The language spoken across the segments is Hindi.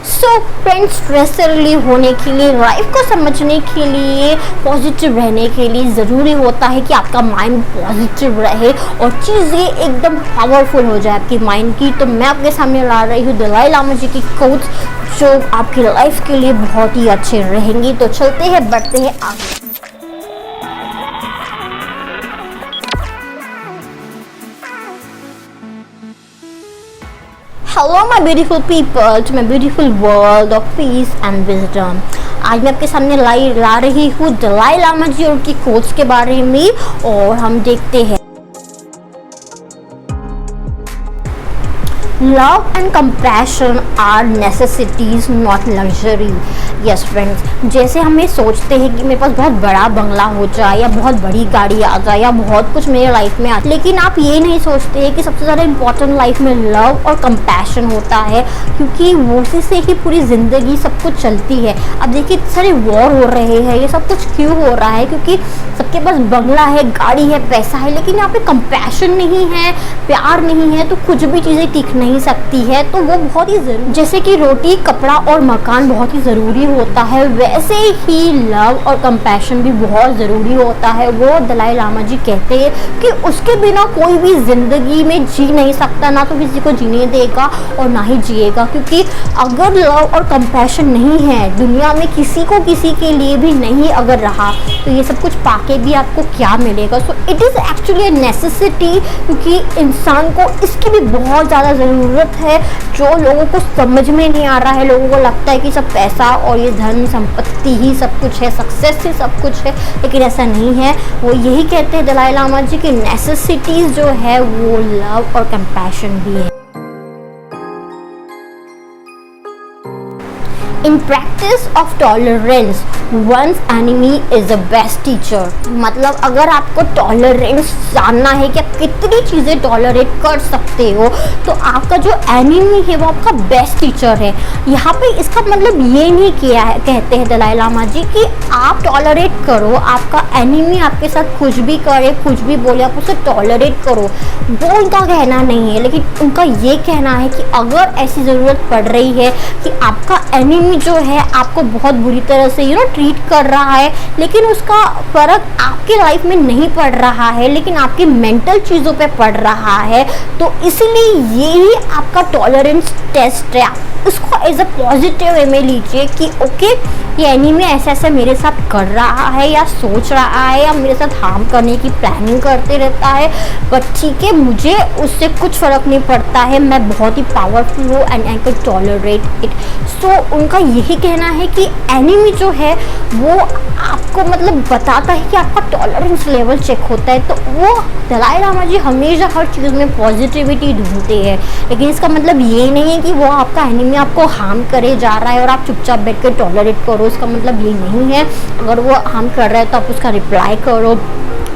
सो फ्रेंड्स, स्ट्रेस से रिलीव होने के लिए, लाइफ को समझने के लिए, पॉजिटिव रहने के लिए ज़रूरी होता है कि आपका माइंड पॉजिटिव रहे और चीज़ें एकदम पावरफुल हो जाए आपकी माइंड की। तो मैं आपके सामने ला रही हूँ दलाई लामा जी की कोट्स जो आपकी लाइफ के लिए बहुत ही अच्छे रहेंगी। तो चलते हैं, बढ़ते हैं आगे। Hello my beautiful people to my beautiful world of peace and wisdom. आज मैं आपके सामने ला रही हूँ दलाई लामा जी और उनकी कोट्स के बारे में, और हम देखते हैं। Love and compassion are necessities, not luxury. Yes friends, जैसे हम ये सोचते हैं कि मेरे पास बहुत बड़ा बंगला हो जाए या बहुत बड़ी गाड़ी आ जाए या बहुत कुछ मेरे लाइफ में आ, लेकिन आप ये नहीं सोचते हैं कि सबसे ज़्यादा इम्पोर्टेंट लाइफ में लव और कंपैशन होता है, क्योंकि वो से ही पूरी ज़िंदगी सब कुछ चलती है। अब देखिए इतने सारे वॉर हो रहे हैं, ये सब कुछ क्यों हो रहा है? क्योंकि सबके पास बंगला है, गाड़ी है, पैसा है, लेकिन यहाँ पे कंपैशन नहीं है, प्यार नहीं है, तो कुछ भी चीज़ें टिक नहीं सकती है। तो वो बहुत ही जरूरी, जैसे कि रोटी, कपड़ा और मकान बहुत ही ज़रूरी होता है, वैसे ही लव और कंपैशन भी बहुत ज़रूरी होता है। वो दलाई लामा जी कहते हैं कि उसके बिना कोई भी ज़िंदगी में जी नहीं सकता, ना तो किसी को जीने देगा और ना ही जिएगा। क्योंकि अगर लव और कंपैशन नहीं है दुनिया में, किसी को किसी के लिए भी नहीं अगर रहा, तो ये सब कुछ पाके भी आपको क्या मिलेगा? So it is actually a necessity, क्योंकि इंसान को इसकी भी बहुत ज़्यादा ज़रूरत है, जो लोगों को समझ में नहीं आ रहा है। लोगों को लगता है कि सब पैसा और ये धन संपत्ति ही सब कुछ है, सक्सेस ही सब कुछ है, लेकिन ऐसा नहीं है। वो यही कहते हैं दलाई लामा जी की नेसेसिटीज़ जो है वो लव और कंपैशन भी है। In practice of tolerance, one's enemy is the best teacher। मतलब अगर आपको टॉलरेंस जानना है कि आप कितनी चीज़ें टॉलरेट कर सकते हो, तो आपका जो एनिमी है वो आपका बेस्ट टीचर है। यहाँ पे इसका मतलब ये नहीं किया है, कहते हैं दलाई लामा जी, कि आप टॉलरेट करो, आपका एनिमी आपके साथ कुछ भी करे, कुछ भी बोले, आप उसे टॉलरेट करो, वो उनका कहना नहीं है। लेकिन उनका ये कहना है कि अगर ऐसी ज़रूरत पड़ रही है कि आपका एनिमी जो है आपको बहुत बुरी तरह से ट्रीट कर रहा है, लेकिन उसका फर्क आपके लाइफ में नहीं पड़ रहा है, लेकिन आपकी मेंटल चीज़ों पे पड़ रहा है, तो इसलिए यही आपका टॉलरेंस टेस्ट है। उसको एज अ पॉजिटिव वे में लीजिए कि ओके, ये एनिमी ऐसा ऐसा मेरे साथ कर रहा है या सोच रहा है या मेरे साथ हार्म करने की प्लानिंग करते रहता है, बट ठीक है, मुझे उससे कुछ फ़र्क नहीं पड़ता है, मैं बहुत ही पावरफुल हूँ and I can tolerate it. So उनका यही कहना है कि एनिमी जो है वो आपको मतलब बताता है कि आपका टॉलरेंस लेवल चेक होता है। तो वो दलाई लामा जी हमेशा हर चीज़ में पॉजिटिविटी ढूंढते हैं, लेकिन इसका मतलब ये नहीं है कि वो आपका एनिमी आपको हार्म करे जा रहा है और आप चुपचाप बैठ कर टॉलरेट करो। इसका मतलब ये नहीं है। अगर वो हार्म कर रहा है तो आप उसका रिप्लाई करो,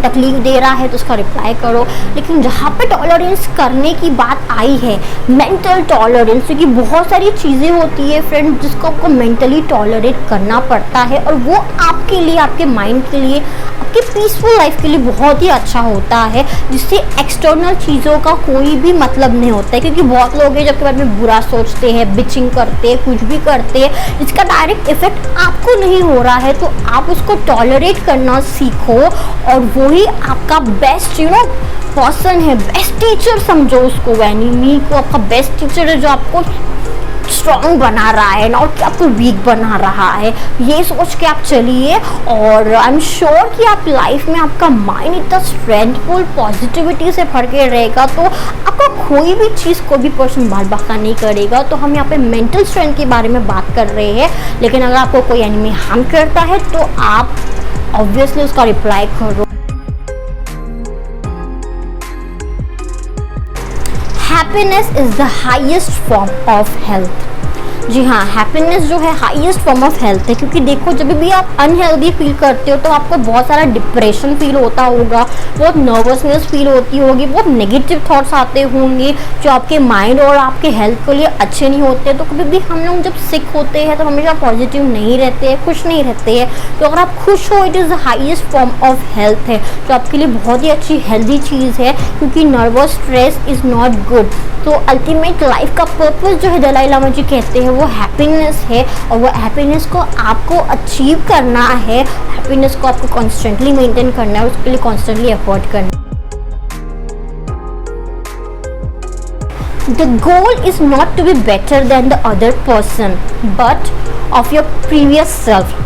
तकलीफ दे रहा है तो उसका रिप्लाई करो। लेकिन जहाँ पे टॉलरेंस करने की बात आई है, मेंटल टॉलरेंस, क्योंकि बहुत सारी चीज़ें होती है फ्रेंड जिसको आपको मेंटली टॉलरेट करना पड़ता है, और वो आपके लिए, आपके माइंड के लिए, आपके पीसफुल लाइफ के लिए बहुत ही अच्छा होता है, जिससे एक्सटर्नल चीज़ों का कोई भी मतलब नहीं होता है। क्योंकि बहुत लोग हैं जो आपके बारे में बुरा सोचते हैं, बिचिंग करते हैं, कुछ भी करते हैं, जिसका डायरेक्ट इफेक्ट आपको नहीं हो रहा है, तो आप उसको टॉलरेट करना सीखो, और वही आपका बेस्ट पर्सन है, बेस्ट टीचर समझो उसको। एनिमी को आपका बेस्ट टीचर है जो आपको स्ट्रॉन्ग बना रहा है ना, और कि आपको वीक बना रहा है, ये सोच के आप चलिए। और आई एम श्योर कि आप लाइफ में आपका माइंड इतना स्ट्रेंथफुल पॉजिटिविटी से भर के रहेगा, तो आपका कोई भी चीज़, कोई भी पर्सन बाल बाका नहीं करेगा। तो हम यहाँ पे मेंटल स्ट्रेंथ के बारे में बात कर रहे हैं, लेकिन अगर आपको कोई एनिमी हार्म करता है तो आप ऑब्वियसली उसका रिप्लाई करो। Happiness is the highest form of health. जी हाँ, हैप्पीनेस जो है हाईएस्ट फॉर्म ऑफ हेल्थ है, क्योंकि देखो जब भी आप अनहेल्दी फील करते हो तो आपको बहुत सारा डिप्रेशन फील होता होगा, बहुत नर्वसनेस फील होती होगी, बहुत नेगेटिव थॉट्स आते होंगे जो आपके माइंड और आपके हेल्थ के लिए अच्छे नहीं होते। तो कभी भी हम लोग जब सिक होते हैं तो हमेशा पॉजिटिव नहीं रहते हैं, खुश नहीं रहते हैं। तो अगर आप खुश हो, it is the highest form of health है, जो आपके लिए बहुत ही अच्छी हेल्दी चीज़ है, क्योंकि nervous stress is not good. तो अल्टीमेट लाइफ का पर्पस जो है दलाई लामा जी कहते हैं वो हैप्पीनेस है और वो हैप्पीनेस को आपको अचीव करना है, हैप्पीनेस को आपको कॉन्स्टेंटली मेंटेन करना है, उसके लिए कॉन्स्टेंटली एफर्ट करना है। The goal is not to be better than the other person, but of your previous self.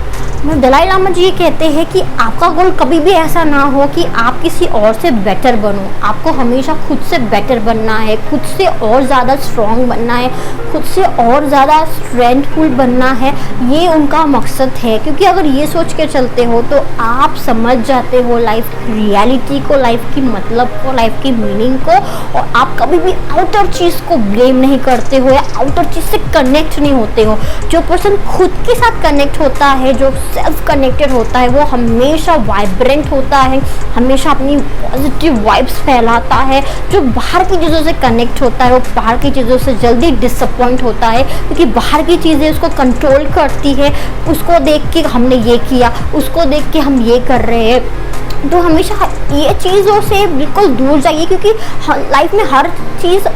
Dalai Lama जी ये कहते हैं कि आपका गोल कभी भी ऐसा ना हो कि आप किसी और से बेटर बनो। आपको हमेशा खुद से बेटर बनना है, खुद से और ज़्यादा स्ट्रॉन्ग बनना है, खुद से और ज़्यादा स्ट्रेंथफुल बनना है। ये उनका मकसद है, क्योंकि अगर ये सोच के चलते हो तो आप समझ जाते हो लाइफ की रियलिटी को, लाइफ की मतलब को, लाइफ की मीनिंग को, और आप कभी भी आउटर चीज़ को ब्लेम नहीं करते हो या आउटर चीज़ से कनेक्ट नहीं होते हो। जो पर्सन खुद के साथ कनेक्ट होता है, जो सेल्फ कनेक्टेड होता है, वो हमेशा वाइब्रेंट होता है, हमेशा अपनी पॉजिटिव वाइब्स फैलाता है। जो बाहर की चीज़ों से कनेक्ट होता है वो बाहर की चीज़ों से जल्दी डिसअपॉइंट होता है, क्योंकि बाहर की चीज़ें उसको कंट्रोल करती है। उसको देख के हमने ये किया, उसको देख के हम ये कर रहे हैं, तो हमेशा ये चीज़ों से बिल्कुल दूर जाइए, क्योंकि लाइफ में हर चीज़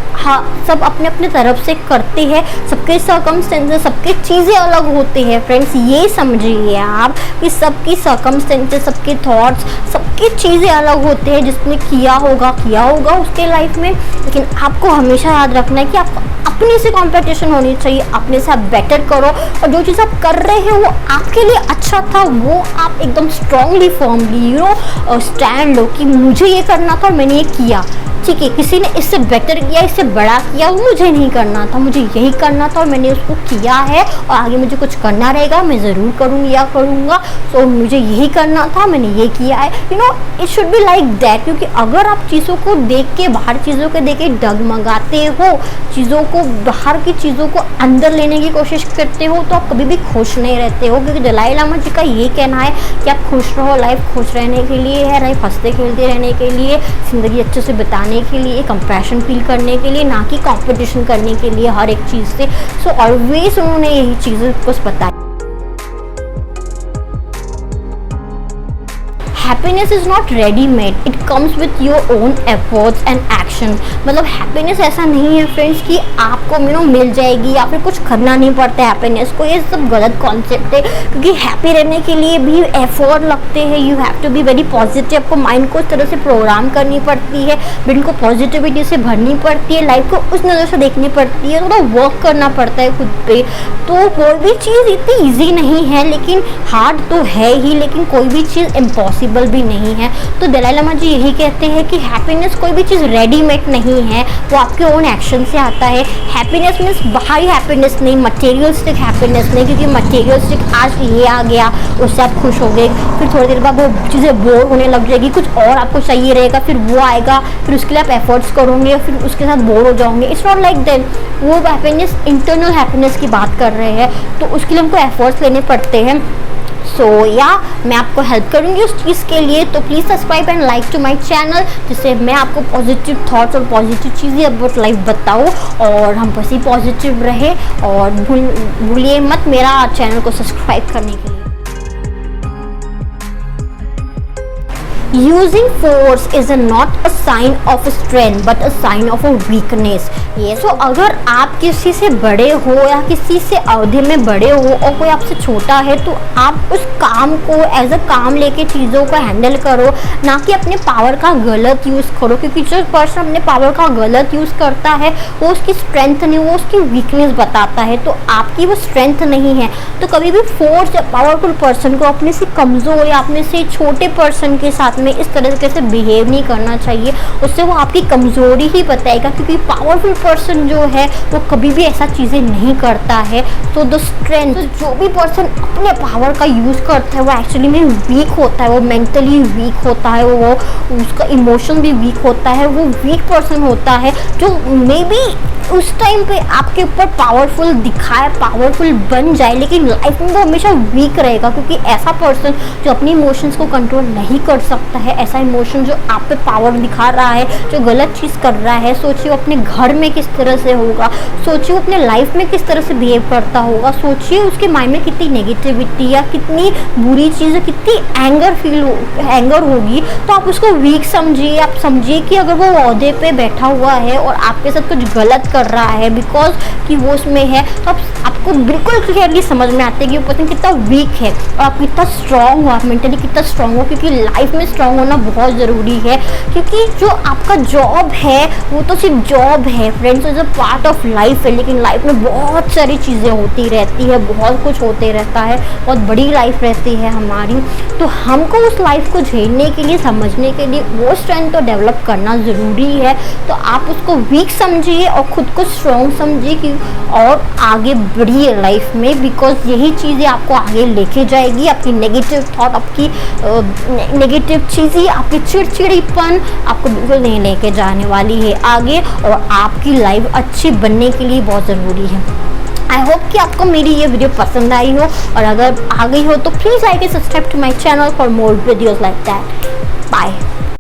सब अपने अपने तरफ से करते हैं। सबके सर्कमस्टेंसेस, सबके चीज़ें अलग होते हैं फ्रेंड्स। ये समझिए आप कि सबकी सर्कमस्टेंसेस, सबके थॉट्स, सबकी चीज़ें अलग होते हैं। जिसने किया होगा उसके लाइफ में, लेकिन आपको हमेशा याद रखना है कि आपको अपने से कंपटीशन होनी चाहिए, अपने से आप बेटर करो, और जो चीज़ आप कर रहे हैं वो आपके लिए अच्छा था, वो आप एकदम स्ट्रांगली फर्मली स्टैंड लो कि मुझे ये करना था और मैंने ये किया। ठीक है, किसी ने इससे बेटर किया, इससे बड़ा किया, वो मुझे नहीं करना था, मुझे यही करना था और मैंने उसको किया है, और आगे मुझे कुछ करना रहेगा, मैं ज़रूर करूँगी या करूँगा। तो मुझे यही करना था, मैंने ये किया है। It should be like that. क्योंकि अगर आप चीज़ों को देख के, बाहर चीज़ों को देख के डगमगाते हो, चीज़ों को, बाहर की चीज़ों को अंदर लेने की कोशिश करते हो, तो आप कभी भी खुश नहीं रहते हो। क्योंकि दलाई लामा जी का ये कहना है कि आप खुश रहो, लाइफ खुश रहने के लिए है, लाइफ हंसते खेलते रहने के लिए, ज़िंदगी अच्छे से बिताने के लिए, कंपैशन फील करने के लिए, ना कि कंपटीशन करने के लिए हर एक चीज़ से। सो ऑलवेज उन्होंने यही चीज़ें कुछ बताई। Happiness is not ready made, it comes with your own efforts and action. मतलब हैप्पीनेस ऐसा नहीं है फ्रेंड्स कि आपको मिल जाएगी या फिर कुछ करना नहीं पड़ता है हैप्पीनेस को। ये सब गलत कॉन्सेप्ट है, क्योंकि हैप्पी रहने के लिए भी एफर्ट लगते हैं। You have to be very positive. आपको माइंड को इस तरह से प्रोग्राम करनी पड़ती है, ब्रेन को पॉजिटिविटी से भरनी पड़ती है, लाइफ को उस नज़र से देखनी पड़ती है, थोड़ा वर्क करना पड़ता है खुद पे। तो कोई भी चीज़ इतनी ईजी नहीं है, लेकिन हार्ड तो है ही, लेकिन कोई भी चीज़ इम्पॉसिबल भी नहीं है। तो दलाई लामा जी यही कहते हैं कि हैप्पीनेस कोई भी चीज़ रेडीमेड नहीं है, वो आपके ओन एक्शन से आता है। हैप्पीनेस मीन्स बाहरी हैप्पीनेस नहीं, मटेरियलिस्टिक हैप्पीनेस नहीं, क्योंकि मटेरियलिस्टिक आज ये आ गया, उससे आप खुश हो गए, फिर थोड़ी देर बाद वो चीज़ें बोर होने लग जाएगी, कुछ और आपको चाहिए रहेगा, फिर वो आएगा, फिर उसके लिए आप एफर्ट्स करोगे, फिर उसके साथ बोर हो जाओगे। It's not like that. वो हैप्पीनेस, इंटरनल हैप्पीनेस की बात कर रहे हैं, तो उसके लिए हमको एफर्ट्स लेने पड़ते हैं। मैं आपको हेल्प करूंगी उस चीज़ के लिए। तो please subscribe and like to my channel, जिससे मैं आपको पॉजिटिव थॉट्स और पॉजिटिव चीज़ें अबाउट लाइफ बताऊँ, और हम बस ही पॉजिटिव रहे। और भूलिए मत मेरा चैनल को सब्सक्राइब करने के लिए। Using force is not a sign of strength but a sign of a weakness. So अगर आप किसी से बड़े हो या किसी से अवधि में बड़े हो और कोई आपसे छोटा है, तो आप उस काम को एज अ काम लेके चीज़ों को हैंडल करो, ना कि अपने पावर का गलत यूज़ करो। क्योंकि जो पर्सन अपने पावर का गलत यूज़ करता है वो उसकी स्ट्रेंथ नहीं, वो उसकी वीकनेस बताता है, तो आपकी वो स्ट्रेंथ नहीं है। तो कभी भी फोर्स या पावरफुल पर्सन को अपने से कमज़ोर या अपने से छोटे पर्सन के साथ में इस तरीके से बिहेव नहीं करना चाहिए। उससे वो आपकी कमज़ोरी ही बताएगा, क्योंकि पावरफुल पर्सन जो है वो कभी भी ऐसा चीज़ें नहीं करता है। तो द स्ट्रेंथ, जो भी पर्सन अपने पावर का यूज़ करता है वो एक्चुअली में वीक होता है, वो मेंटली वीक होता है, वो उसका इमोशन भी वीक होता है, वो वीक पर्सन होता है, जो मे बी उस टाइम पे आपके ऊपर पावरफुल दिखाए, पावरफुल बन जाए, लेकिन लाइफ में वो हमेशा वीक रहेगा। क्योंकि ऐसा पर्सन जो अपनी इमोशंस को कंट्रोल नहीं कर सकता है, ऐसा इमोशन जो आप पे पावर दिखा रहा है, जो गलत चीज़ कर रहा है, सोचिए वो अपने घर में किस तरह से होगा, सोचिए वो अपने लाइफ में किस तरह से बिहेव करता होगा, सोचिए उसके माइंड में कितनी नेगेटिविटी या कितनी बुरी चीज़, कितनी एंगर होगी। तो आप उसको वीक समझिए। आप समझिए कि अगर वो ओहदे पे बैठा हुआ है और आपके साथ कुछ गलत कर रहा है बिकॉज कि वो उसमें है, तो आपको बिल्कुल क्लियरली समझ में आता है कि वो पर्सन कितना वीक है और आप कितना स्ट्रांग हो, आप मेंटली कितना स्ट्रांग हो, क्योंकि लाइफ में स्ट्रांग होना बहुत ज़रूरी है। क्योंकि जो आपका जॉब है वो तो सिर्फ जॉब है friends, is a part of life है, लेकिन लाइफ में बहुत सारी चीज़ें होती रहती है, बहुत कुछ होते रहता है, बहुत बड़ी लाइफ रहती है हमारी। तो हमको उस लाइफ को झेलने के लिए, समझने के लिए वो स्ट्रेंथ तो डेवलप करना ज़रूरी है। तो आप उसको वीक समझिए और ख़ुद को स्ट्रॉन्ग समझिए कि और आगे बढ़िए लाइफ में, बिकॉज यही चीज़ें आपको आगे लेके जाएगी। आपकी नेगेटिव थॉट, आपकी नेगेटिव चीज़ें, आपकी चिड़चिड़ीपन आपको बिल्कुल नहीं लेके जाने वाली है आगे, और आपकी लाइफ अच्छी बनने के लिए बहुत ज़रूरी है। आई होप कि आपको मेरी ये वीडियो पसंद आई हो, और अगर आ गई हो तो please like and subscribe to my channel for more videos like that. Bye.